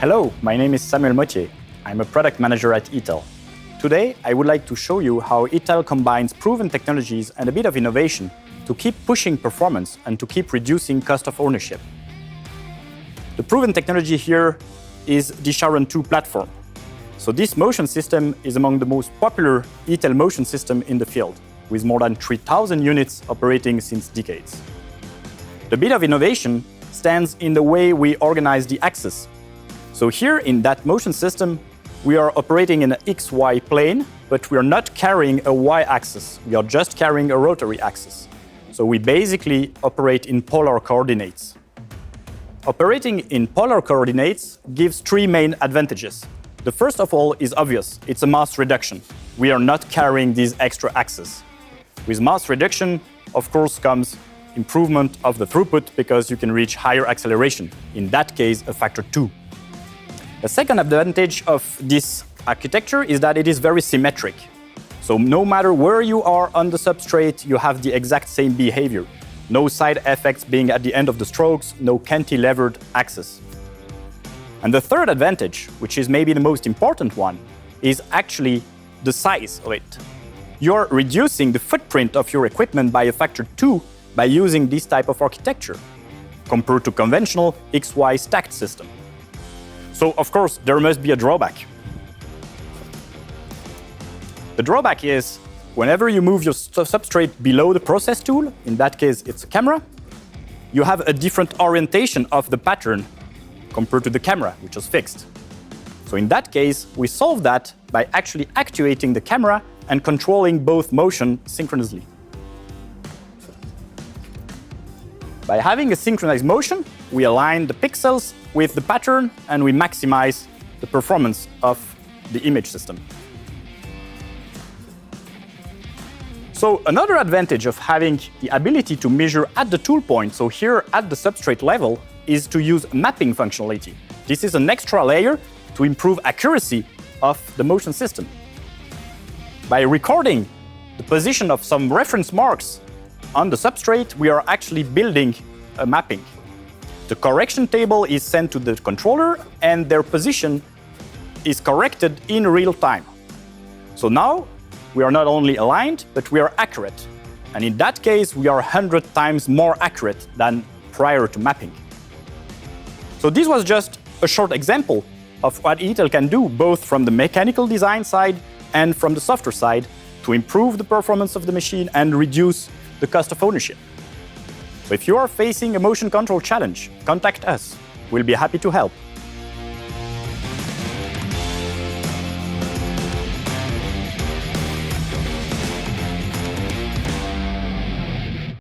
Hello, my name is Samuel Mottier. I'm a product manager at ETEL. Today, I would like to show you how ETEL combines proven technologies and a bit of innovation to keep pushing performance and to keep reducing cost of ownership. The proven technology here is the CHARON2 platform. So this motion system is among the most popular ETEL motion system in the field, with more than 3,000 units operating since decades. The bit of innovation stands in the way we organize the axis. So here in that motion system, we are operating in an XY plane, but we are not carrying a Y axis. We are just carrying a rotary axis. So we basically operate in polar coordinates. Operating in polar coordinates gives three main advantages. The first of all is obvious. It's a mass reduction. We are not carrying these extra axes. With mass reduction, of course, comes improvement of the throughput because you can reach higher acceleration, in that case, a factor 2. The second advantage of this architecture is that it is very symmetric. So no matter where you are on the substrate, you have the exact same behavior. No side effects being at the end of the strokes, no cantilevered axis. And the third advantage, which is maybe the most important one, is actually the size of it. You're reducing the footprint of your equipment by a factor 2 by using this type of architecture, compared to conventional XY stacked system. So, of course, there must be a drawback. The drawback is, whenever you move your substrate below the process tool, in that case it's a camera, you have a different orientation of the pattern compared to the camera, which is fixed. So in that case, we solve that by actually actuating the camera and controlling both motion synchronously. By having a synchronized motion, we align the pixels with the pattern and we maximize the performance of the image system. So another advantage of having the ability to measure at the tool point, so here at the substrate level, is to use mapping functionality. This is an extra layer to improve accuracy of the motion system. By recording the position of some reference marks on the substrate, we are actually building a mapping. The correction table is sent to the controller and their position is corrected in real time. So now we are not only aligned, but we are accurate. And in that case, we are 100 times more accurate than prior to mapping. So this was just a short example of what ETEL can do, both from the mechanical design side and from the software side, to improve the performance of the machine and reduce the cost of ownership. So if you are facing a motion control challenge, contact us. We'll be happy to help.